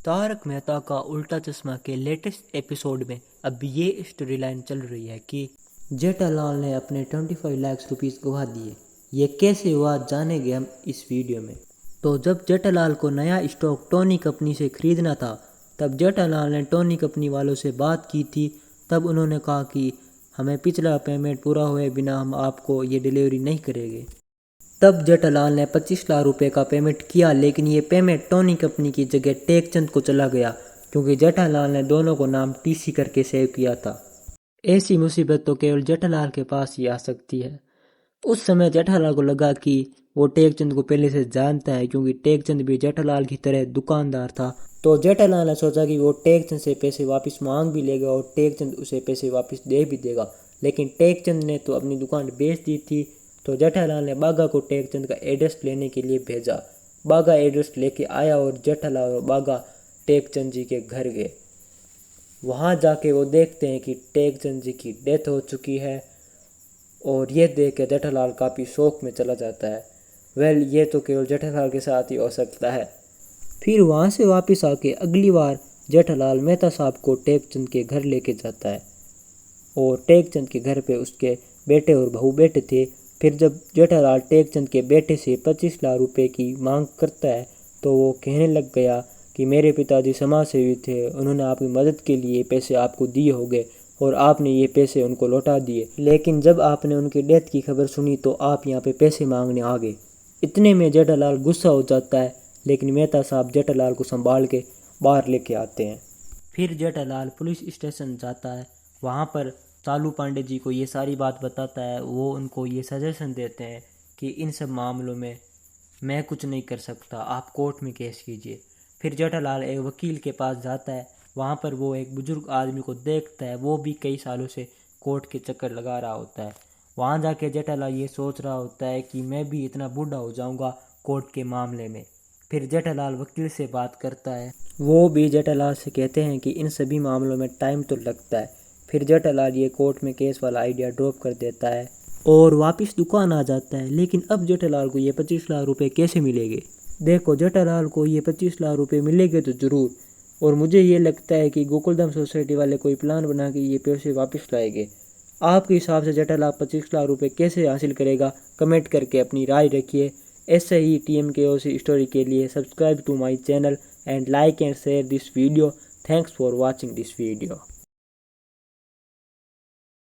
तारक मेहता का उल्टा चश्मा के लेटेस्ट एपिसोड में अब ये स्टोरी लाइन चल रही है कि जेठालाल ने अपने 25 लाख रुपीस गवा दिए। ये कैसे हुआ जानेंगे हम इस वीडियो में। तो जब जेठालाल को नया स्टॉक टोनी कंपनी से खरीदना था, तब जेठालाल ने टोनी कंपनी वालों से बात की थी। तब उन्होंने कहा कि हमें पिछला पेमेंट पूरा हुए बिना हम आपको ये डिलीवरी नहीं करेंगे। तब जेठालाल ने 25 लाख रुपए का पेमेंट किया, लेकिन ये पेमेंट टोनी कंपनी की जगह टेकचंद को चला गया, क्योंकि जेठालाल ने दोनों को नाम टीसी करके सेव किया था। ऐसी मुसीबत तो केवल जेठालाल के पास ही आ सकती है। उस समय जेठालाल को लगा कि वो टेकचंद को पहले से जानता है, क्योंकि टेकचंद भी जेठालाल की तरह दुकानदार था। तो जेठालाल ने सोचा कि वो टेकचंद से पैसे वापस मांग भी लेगा और टेकचंद उसे पैसे वापस दे भी देगा। लेकिन टेकचंद ने तो अपनी दुकान बेच दी थी। तो जेठालाल ने बागा को टेकचंद का एड्रेस लेने के लिए भेजा। बागा एड्रेस लेके आया और जेठालाल और बागा टेकचंद जी के घर गए। वहाँ जाके वो देखते हैं कि टेकचंद जी की डेथ हो चुकी है, और ये देख के जेठालाल काफ़ी शौक में चला जाता है। ये तो केवल जेठालाल के साथ ही हो सकता है। फिर वहाँ से वापस आके अगली बार जेठालाल मेहता साहब को टेकचंद के घर लेके जाता है, और टेकचंद के घर पे उसके बेटे और बहू बैठे थे। फिर जब जेठालाल टेकचंद के बेटे से 25 लाख रुपए की मांग करता है, तो वो कहने लग गया कि मेरे पिताजी समाज सेवी थे, उन्होंने आपकी मदद के लिए पैसे आपको दिए होंगे और आपने ये पैसे उनको लौटा दिए। लेकिन जब आपने उनकी डेथ की खबर सुनी तो आप यहाँ पे पैसे मांगने आ गए। इतने में जेठालाल गुस्सा हो जाता है, लेकिन मेहता साहब जेठालाल को संभाल के बाहर लेके आते हैं। फिर जेठालाल पुलिस स्टेशन जाता है। वहाँ पर चालू पांडे जी को ये सारी बात बताता है। वो उनको ये सजेशन देते हैं कि इन सब मामलों में मैं कुछ नहीं कर सकता, आप कोर्ट में केस कीजिए। फिर जेठालाल एक वकील के पास जाता है। वहाँ पर वो एक बुजुर्ग आदमी को देखता है, वो भी कई सालों से कोर्ट के चक्कर लगा रहा होता है। वहाँ जाके जेठालाल ये सोच रहा होता है कि मैं भी इतना बूढ़ा हो जाऊँगा कोर्ट के मामले में। फिर जेठालाल वकील से बात करता है। वो भी जेठालाल से कहते हैं कि इन सभी मामलों में टाइम तो लगता है। फिर जेठालाल ये कोर्ट में केस वाला आइडिया ड्रॉप कर देता है और वापस दुकान आ जाता है। लेकिन अब जेठालाल को ये 25 लाख रुपए कैसे मिलेंगे? देखो, जेठालाल को ये 25 लाख रुपए मिलेंगे तो ज़रूर, और मुझे ये लगता है कि गोकुलधाम सोसाइटी वाले कोई प्लान बना के ये पैसे वापस लाएंगे। आपके हिसाब से जेठालाल 25 लाख रुपए कैसे हासिल करेगा? कमेंट करके अपनी राय रखिए। ऐसे ही TMKOC स्टोरी के लिए subscribe to my channel and like and share this video. Thanks for watching this video.